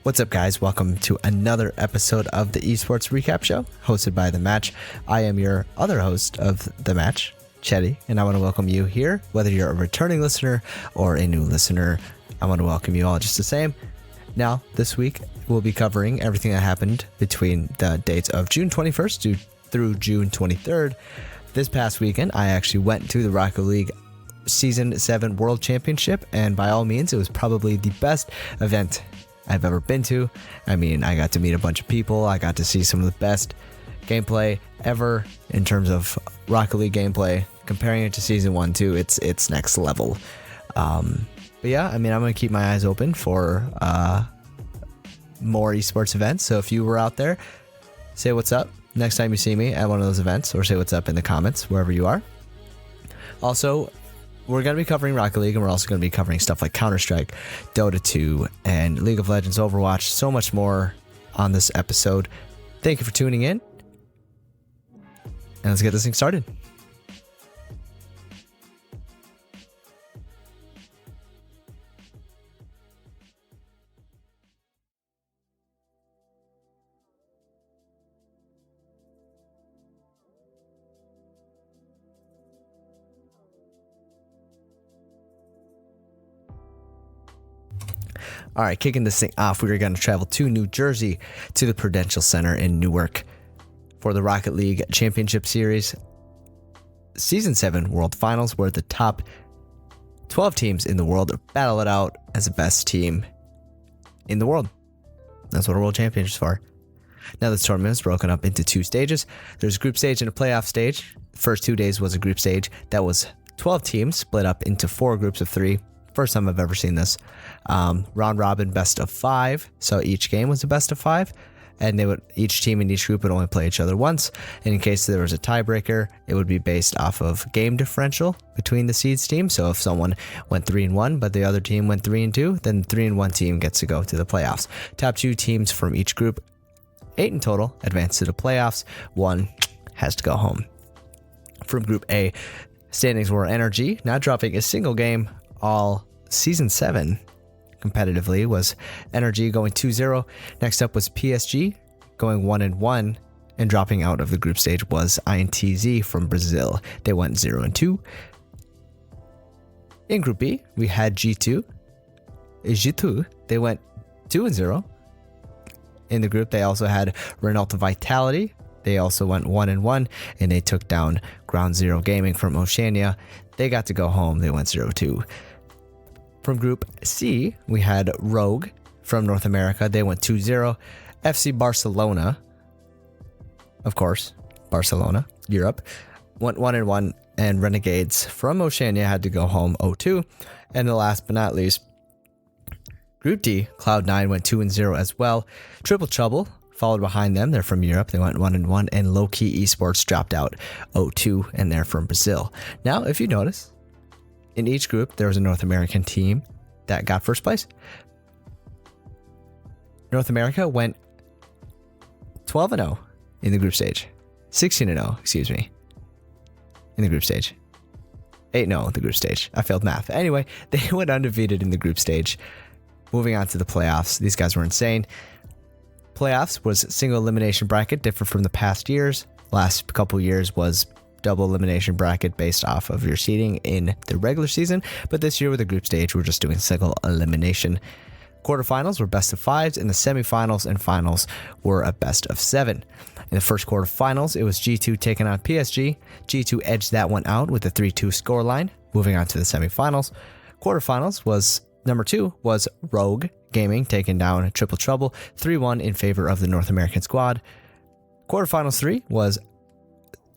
What's up, guys? Welcome to another episode of the Esports Recap Show, hosted by The Match. I am your other host of The Match, Chetty, and I want to welcome you here. Whether you're a returning listener or a new listener, I want to welcome you all just the same. Now, this week, we'll be covering everything that happened between the dates of June 21st through June 23rd. This past weekend, I actually went to the Rocket League Season 7 World Championship, and by all means, it was probably the best event I've ever been to. I mean, I got to meet a bunch of people. I got to see some of the best gameplay ever in terms of Rocket League gameplay. Comparing it to Season 1, too, it's next level. But yeah, I mean, I'm going to keep my eyes open for more esports events. So if you were out there, say what's up next time you see me at one of those events, or say what's up in the comments, wherever you are. Also, we're going to be covering Rocket League, and we're also going to be covering stuff like Counterstrike, Dota 2, and League of Legends, Overwatch, so much more on this episode. Thank you for tuning in, and let's get this thing started. All right, kicking this thing off, we are going to travel to New Jersey to the Prudential Center in Newark for the Rocket League Championship Series Season 7 World Finals, where the top 12 teams in the world battle it out as the best team in the world. That's what a World Championship is for. Now, this tournament is broken up into two stages. There's a group stage and a playoff stage. The first 2 days was a group stage. That was 12 teams split up into 4 groups of 3. First time I've ever seen this. Round robin, best of 5. So each game was a best of 5, and each team in each group would only play each other once. And in case there was a tiebreaker, it would be based off of game differential between the seeds team. So if someone went 3-1, but the other team went 3-2, then the 3-1 team gets to go to the playoffs. Top 2 teams from each group, 8 in total, advance to the playoffs. 1 has to go home. From Group A, standings were Energy, not dropping a single game all Season 7 competitively, was Energy going 2-0. Next up was PSG going 1-1, and dropping out of the group stage was INTZ from Brazil. They went 0-2. In Group B, we had G2. They went 2-0. In the group, they also had Renault Vitality. They also went 1-1, and they took down Ground Zero Gaming from Oceania. They got to go home. They went 0-2. From Group C, we had Rogue from North America. They went 2-0. FC Barcelona, of course, Barcelona, Europe, went 1-1. And Renegades from Oceania had to go home 0-2. And the last but not least, Group D, Cloud9 went 2-0 as well. Triple Trouble followed behind them. They're from Europe. They went 1-1. And Low Key Esports dropped out 0-2, and they're from Brazil. Now, if you notice, in each group, there was a North American team that got first place. North America went 12-0 in the group stage. 16-0, excuse me, in the group stage. 8-0 in the group stage. I failed math. Anyway, they went undefeated in the group stage. Moving on to the playoffs. These guys were insane. Playoffs was single elimination bracket, different from the past years. Last couple years was double elimination bracket based off of your seeding in the regular season, but this year with the group stage, we're just doing single elimination. Quarterfinals were best of 5s, and the semifinals and finals were a best of 7. In the first quarterfinals, it was G2 taking on PSG. G2 edged that one out with a 3-2 scoreline. Moving on to the semifinals. Quarterfinals was number 2 was Rogue Gaming taking down Triple Trouble 3-1 in favor of the North American squad. Quarterfinals 3 was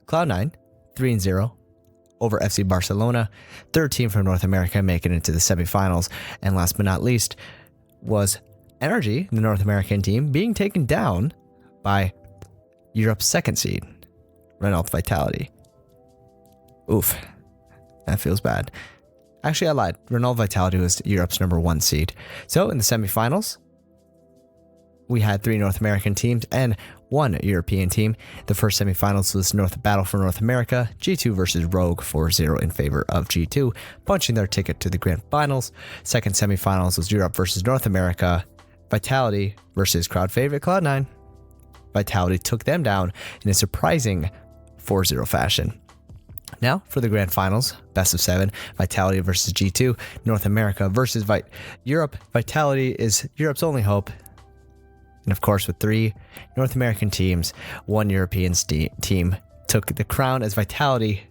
Cloud9 3-0 over FC Barcelona, third team from North America making it to the semifinals. And last but not least was Energy, the North American team, being taken down by Europe's second seed, Renault Vitality. Oof, that feels bad. Actually, I lied. Renault Vitality was Europe's number 1 seed. So in the semifinals, we had 3 North American teams and 1 European team. The first semifinals was Battle for North America, G2 versus Rogue 4-0 in favor of G2, punching their ticket to the grand finals. Second semifinals was Europe versus North America, Vitality versus crowd favorite Cloud9. Vitality took them down in a surprising 4-0 fashion. Now for the grand finals, best of 7, Vitality versus G2, North America versus Europe. Vitality is Europe's only hope. And of course, with 3 North American teams, 1 European team took the crown as Vitality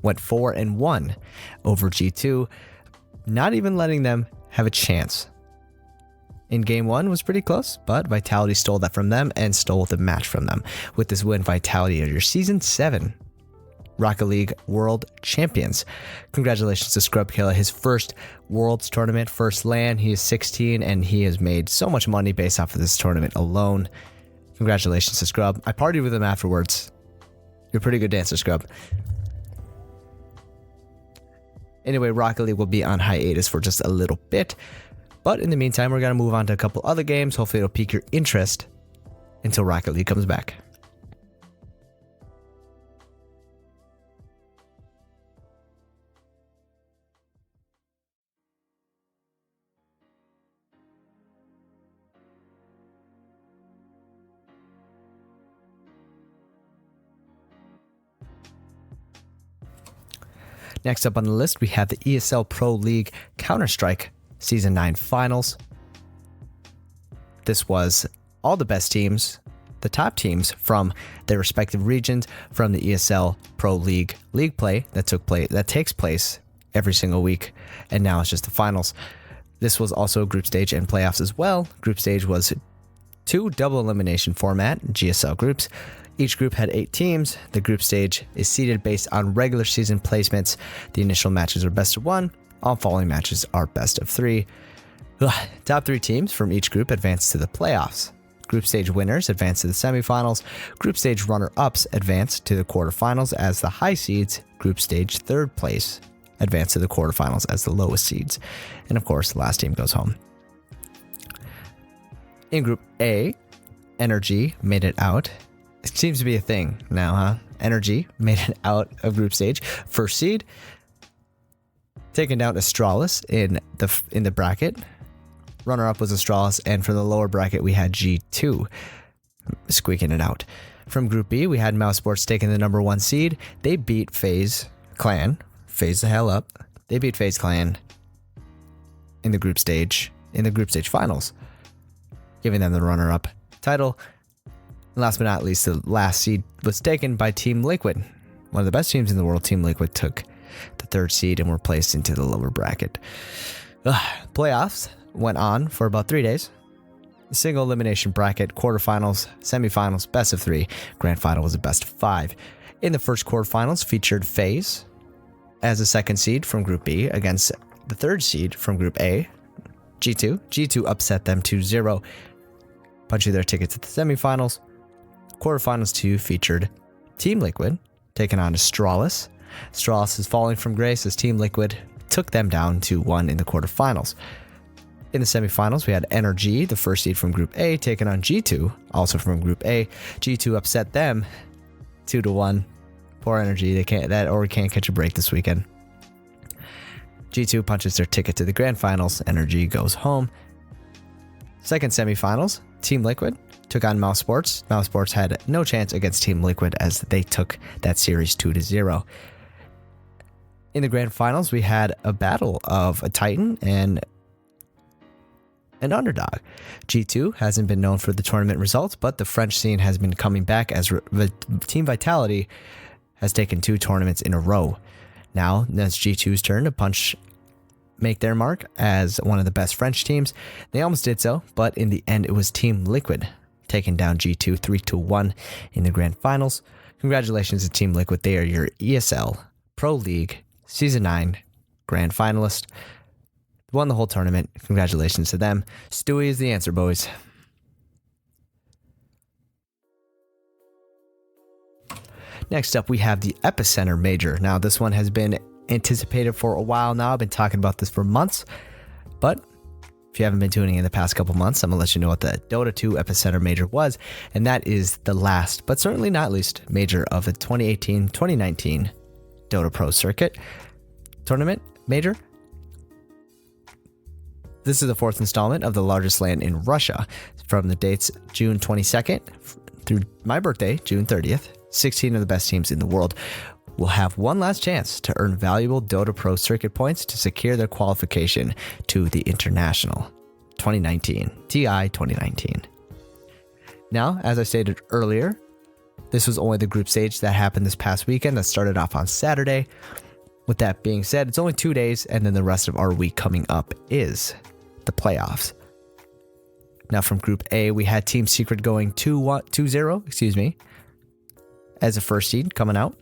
went 4-1 over G2, not even letting them have a chance. In game 1 was pretty close, but Vitality stole that from them and stole the match from them. With this win, Vitality are your Season 7 Rocket League World Champions. Congratulations to Scrubkilla, his first Worlds tournament, first LAN. He is 16 and he has made so much money based off of this tournament alone. Congratulations to Scrub. I partied with him afterwards. You're a pretty good dancer, Scrub. Anyway, Rocket League will be on hiatus for just a little bit. But in the meantime, we're going to move on to a couple other games. Hopefully it'll pique your interest until Rocket League comes back. Next up on the list, we have the ESL Pro League Counter-Strike Season 9 Finals. This was all the best teams, the top teams from their respective regions from the ESL Pro League play that takes place every single week, and now it's just the finals. This was also a group stage and playoffs as well. Group stage was 2 double elimination format GSL groups. Each group had 8 teams. The group stage is seeded based on regular season placements. The initial matches are best of 1. All following matches are best of 3. Top 3 teams from each group advance to the playoffs. Group stage winners advance to the semifinals. Group stage runner-ups advance to the quarterfinals as the high seeds. Group stage third place advance to the quarterfinals as the lowest seeds. And of course, the last team goes home. In Group A, Energy made it out. It seems to be a thing now, huh? Energy made it out of group stage. First seed, taking down Astralis in the bracket. Runner-up was Astralis, and for the lower bracket, we had G2 squeaking it out. From Group B, we had Mousesports taking the number 1 seed. They beat FaZe Clan. FaZe the hell up. They beat FaZe Clan in the group stage finals, giving them the runner-up title. Last but not least, the last seed was taken by Team Liquid. One of the best teams in the world, Team Liquid, took the 3rd seed and were placed into the lower bracket. Playoffs went on for about 3 days. Single elimination bracket, quarterfinals, semifinals, best of 3. Grand final was a best of 5. In the first quarterfinals, featured FaZe as a 2nd seed from Group B against the 3rd seed from Group A, G2. G2 upset them 2-0, punching their ticket to the semifinals. Quarterfinals 2 featured Team Liquid taking on Astralis. Astralis is falling from grace as Team Liquid took them down 2-1 in the quarterfinals. In the semifinals, we had Energy, the 1st seed from Group A, taking on G2, also from Group A. G2 upset them 2-1. Poor Energy, they can't catch a break this weekend. G2 punches their ticket to the grand finals. Energy goes home. Second semifinals, Team Liquid took on Mousesports. Mousesports had no chance against Team Liquid as they took that series 2-0. In the grand finals, we had a battle of a Titan and an underdog. G2 hasn't been known for the tournament results, but the French scene has been coming back as Team Vitality has taken 2 tournaments in a row. Now, it's G2's turn to make their mark as one of the best French teams. They almost did so, but in the end, it was Team Liquid taking down G2 3-1 in the grand finals. Congratulations to Team Liquid. They are your ESL Pro League Season 9 grand finalist. Won the whole tournament. Congratulations to them. Stewie is the answer, boys. Next up, we have the Epicenter Major. Now, this one has been anticipated for a while now. I've been talking about this for months, but if you haven't been tuning in the past couple months, I'm going to let you know what the Dota 2 Epicenter Major was, and that is the last, but certainly not least, major of the 2018-2019 Dota Pro Circuit Tournament Major. This is the fourth installment of the largest LAN in Russia. From the dates June 22nd through my birthday, June 30th, 16 of the best teams in the world will have one last chance to earn valuable Dota Pro circuit points to secure their qualification to the International 2019, TI 2019. Now, as I stated earlier, this was only the group stage that happened this past weekend that started off on Saturday. With that being said, it's only 2 days, and then the rest of our week coming up is the playoffs. Now from Group A, we had Team Secret going 2-0, as a first seed coming out.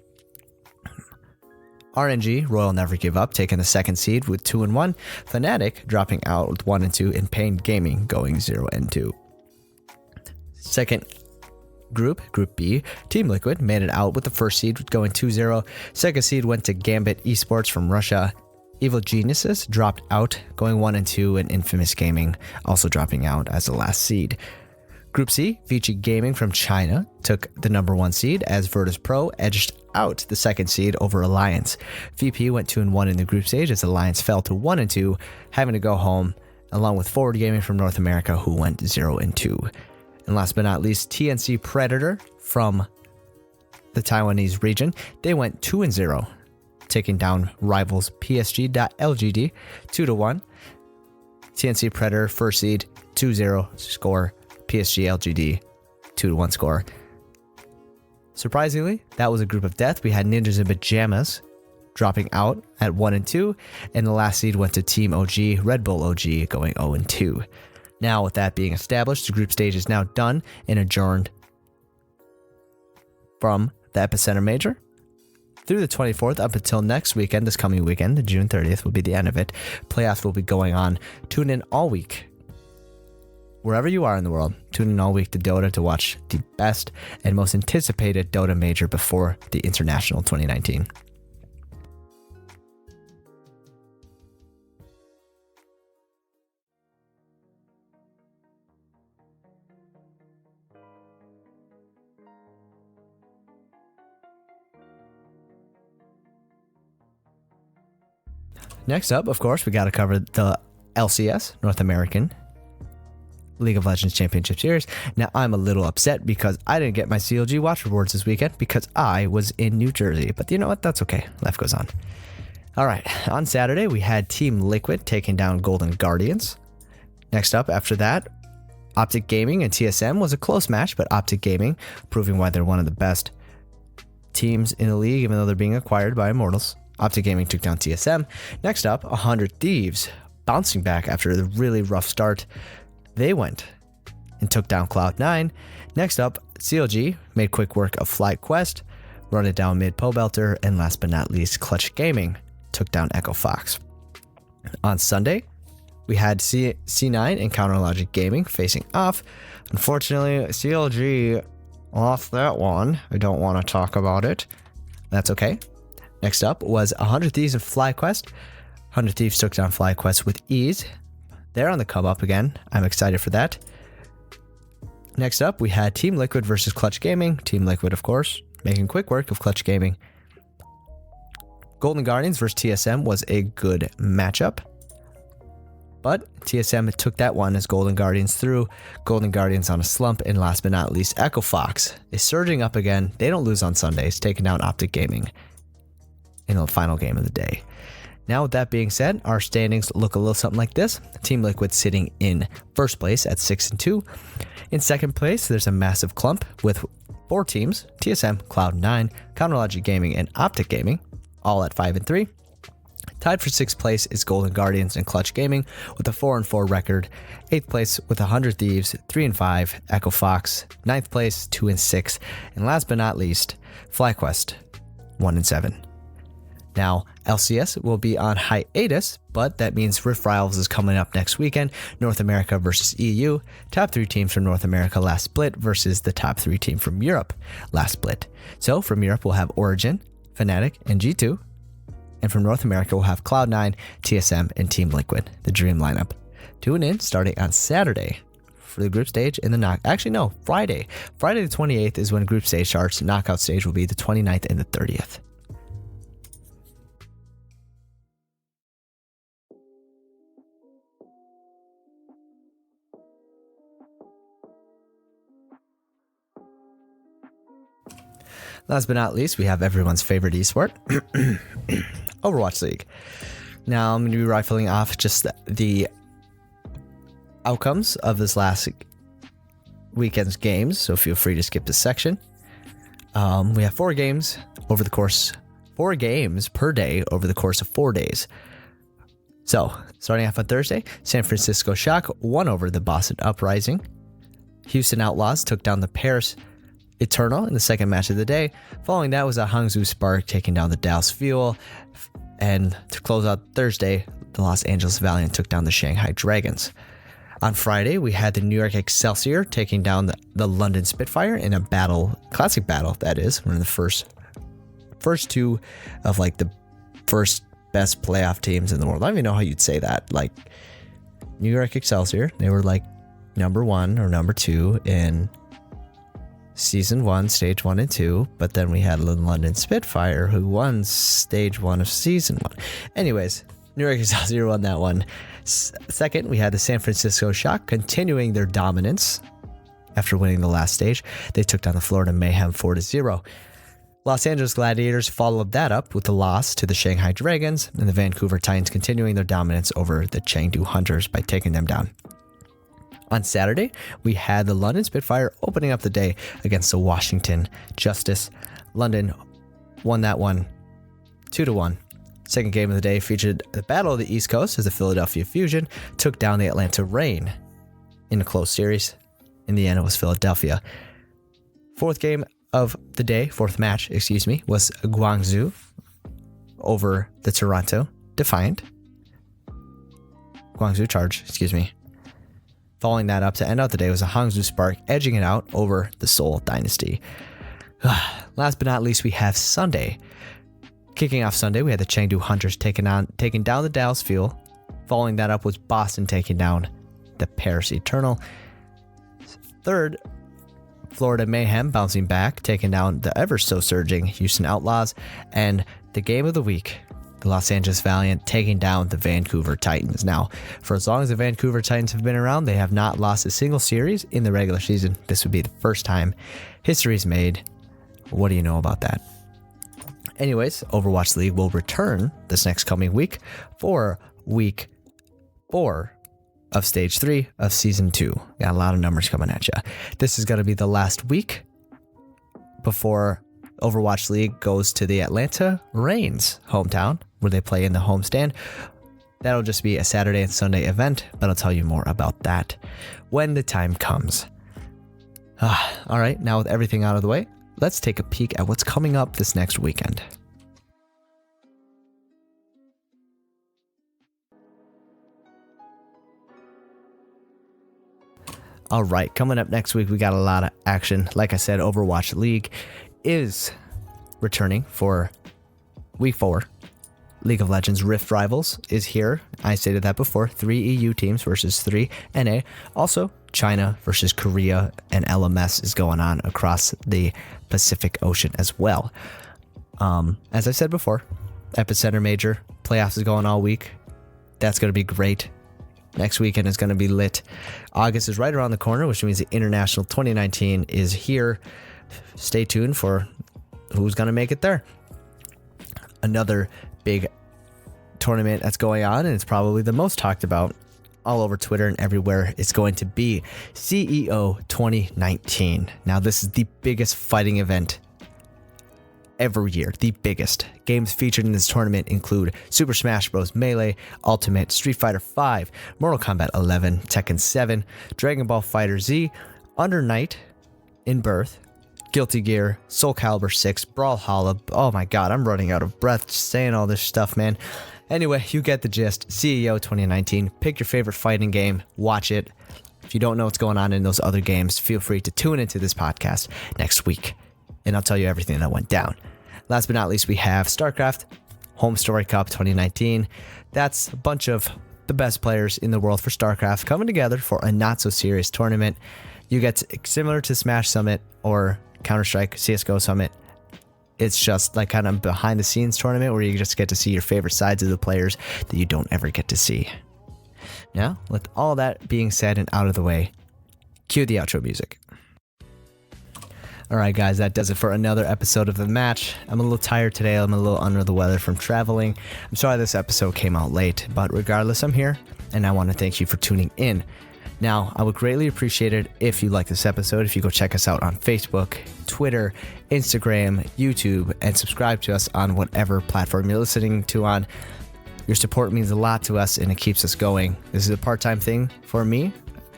RNG, Royal Never Give Up, taking the second seed with 2-1. Fnatic dropping out with 1-2, and Pain Gaming going 0-2. Second group, Group B, Team Liquid made it out with the first seed going 2-0. Second seed went to Gambit Esports from Russia. Evil Geniuses dropped out, going 1-2, and Infamous Gaming also dropping out as the last seed. Group C, Vici Gaming from China took the number 1 seed as Virtus Pro edged out the second seed over Alliance. VP went 2-1 in the group stage as Alliance fell to 1-2, having to go home, along with Forward Gaming from North America who went 0-2. And last but not least, TNC Predator from the Taiwanese region, they went 2-0. Taking down rivals PSG.LGD 2-1. TNC Predator first seed 2-0 score. PSG LGD 2-1 score. Surprisingly, that was a group of death. We had Ninjas in Pajamas dropping out at 1-2, and the last seed went to Team OG, Red Bull OG, going 0-2. Now, with that being established, the group stage is now done and adjourned from the Epicenter Major through the 24th up until next weekend. This coming weekend, the June 30th, will be the end of it. Playoffs will be going on. Tune in all week. Wherever you are in the world, tune in all week to Dota to watch the best and most anticipated Dota Major before the International 2019. Next up, of course, we got to cover the LCS, North American League of Legends Championship Series. Now, I'm a little upset because I didn't get my CLG watch rewards this weekend because I was in New Jersey. But you know what? That's okay. Life goes on. All right. On Saturday, we had Team Liquid taking down Golden Guardians. Next up, after that, Optic Gaming and TSM was a close match, but Optic Gaming proving why they're one of the best teams in the league, even though they're being acquired by Immortals. Optic Gaming took down TSM. Next up, 100 Thieves bouncing back after the really rough start. They went and took down Cloud9. Next up, CLG made quick work of Flight Quest, run it down mid Pobelter, and last but not least, Clutch Gaming took down Echo Fox. On Sunday, we had C9 and Counterlogic Gaming facing off. Unfortunately, CLG lost that one. I don't want to talk about it. That's okay. Next up was 100 Thieves and FlyQuest. 100 Thieves took down FlyQuest with ease. They're on the come up again. I'm excited for that. Next up, we had Team Liquid versus Clutch Gaming. Team Liquid, of course, making quick work of Clutch Gaming. Golden Guardians versus TSM was a good matchup, but TSM took that one as Golden Guardians threw. Golden Guardians on a slump, and last but not least, Echo Fox is surging up again. They don't lose on Sundays, taking down Optic Gaming in the final game of the day. Now, with that being said, our standings look a little something like this. Team Liquid sitting in first place at 6-2. In second place, there's a massive clump with 4 teams: TSM, Cloud9, Counterlogic Gaming, and Optic Gaming, all at 5-3. Tied for 6th place is Golden Guardians and Clutch Gaming with a 4-4 record. 8th place with 100 Thieves, 3-5, Echo Fox. 9th place, 2-6. And last but not least, FlyQuest, 1-7. Now, LCS will be on hiatus, but that means Rift Rivals is coming up next weekend. North America versus EU. Top 3 teams from North America last split versus the top 3 team from Europe last split. So from Europe, we'll have Origin, Fnatic, and G2. And from North America, we'll have Cloud9, TSM, and Team Liquid, the dream lineup. Tune in starting on Saturday for the group stage and the Friday. Friday the 28th is when group stage starts. Knockout stage will be the 29th and the 30th. Last but not least, we have everyone's favorite esport, Overwatch League. Now, I'm going to be rifling off just the outcomes of this last weekend's games, so feel free to skip this section. We have 4 games per day over the course of 4 days. So, starting off on Thursday, San Francisco Shock won over the Boston Uprising. Houston Outlaws took down the Paris Eternal in the second match of the day. Following that was a Hangzhou Spark taking down the Dallas Fuel. And to close out Thursday, the Los Angeles Valiant took down the Shanghai Dragons. On Friday, we had the New York Excelsior taking down the London Spitfire in a battle, classic battle, that is. One of the first 2 of like the first best playoff teams in the world. I don't even know how you'd say that. Like New York Excelsior, they were like number 1 or number 2 in Season 1, Stage 1 and 2, but then we had London Spitfire who won Stage 1 of Season 1. Anyways, New York Excelsior won that one. Second, we had the San Francisco Shock continuing their dominance after winning the last stage. They took down the Florida Mayhem 4-0. Los Angeles Gladiators followed that up with the loss to the Shanghai Dragons, and the Vancouver Titans continuing their dominance over the Chengdu Hunters by taking them down. On Saturday, we had the London Spitfire opening up the day against the Washington Justice. London won that one 2-1. Second game of the day featured the Battle of the East Coast as the Philadelphia Fusion took down the Atlanta Reign in a close series. In the end, it was Philadelphia. Fourth match, was Guangzhou over the Toronto Defiant. Guangzhou Charge. Following that up to end out the day was a Hangzhou Spark edging it out over the Seoul Dynasty. Last but not least, we have Sunday. Kicking off Sunday, we had the Chengdu Hunters taking down the Dallas Fuel. Following that up was Boston taking down the Paris Eternal. Third, Florida Mayhem bouncing back, taking down the ever so surging Houston Outlaws. And the game of the week, the Los Angeles Valiant taking down the Vancouver Titans. Now, for as long as the Vancouver Titans have been around, they have not lost a single series in the regular season. This would be the first time history's made. What do you know about that? Anyways, Overwatch League will return this next coming week for week 4 of Stage 3 of Season 2. Got a lot of numbers coming at you. This is going to be the last week before Overwatch League goes to the Atlanta Reigns hometown, where they play in the homestand. That'll just be a Saturday and Sunday event, but I'll tell you more about that when the time comes. All right, now with everything out of the way, let's take a peek at what's coming up this next weekend. All right, coming up next week, we got a lot of action. Like I said, Overwatch League is returning for week 4. League of Legends Rift Rivals is here. I stated that before. 3 EU teams versus 3 NA. Also, China versus Korea and LMS is going on across the Pacific Ocean as well. As I said before, Epicenter Major playoffs is going all week. That's going to be great. Next weekend is going to be lit. August is right around the corner, which means the International 2019 is here. Stay tuned for who's going to make it there. Another big tournament that's going on, and it's probably the most talked about all over Twitter and everywhere, is going to be CEO 2019. Now, this is the biggest fighting event every year, the biggest. Games featured in this tournament include Super Smash Bros. Melee, Ultimate, Street Fighter V, Mortal Kombat 11, Tekken 7, Dragon Ball FighterZ, Under Night, In Birth, Guilty Gear, Soul Calibur 6, Brawlhalla. Oh my god, I'm running out of breath just saying all this stuff, man. Anyway, you get the gist. CEO 2019. Pick your favorite fighting game, watch it. If you don't know what's going on in those other games, feel free to tune into this podcast next week, and I'll tell you everything that went down. Last but not least, we have StarCraft Home Story Cup 2019. That's a bunch of the best players in the world for StarCraft coming together for a not-so-serious tournament. You get similar to Smash Summit or Counter-Strike CSGO Summit. It's just like kind of behind-the-scenes tournament where you just get to see your favorite sides of the players that you don't ever get to see. Now, with all that being said and out of the way, cue the outro music. Alright guys, that does it for another episode of The Match. I'm a little tired today, I'm a little under the weather from traveling. I'm sorry this episode came out late, but regardless, I'm here, and I want to thank you for tuning in. Now, I would greatly appreciate it if you like this episode, if you go check us out on Facebook, Twitter, Instagram, YouTube, and subscribe to us on whatever platform you're listening to on. Your support means a lot to us, and it keeps us going. This is a part-time thing for me.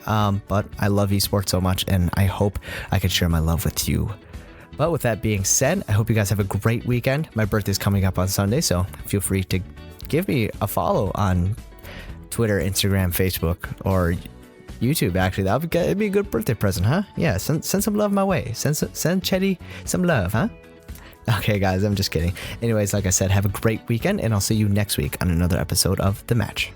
But I love esports so much, and I hope I can share my love with you. But with that being said, I hope you guys have a great weekend. My birthday's coming up on Sunday, so feel free to give me a follow on Twitter, Instagram, Facebook, or YouTube. Actually, it'd be a good birthday present, huh? Yeah, send some love my way. Send Chetty some love, huh? Okay, guys, I'm just kidding. Anyways, like I said, have a great weekend, and I'll see you next week on another episode of The Match.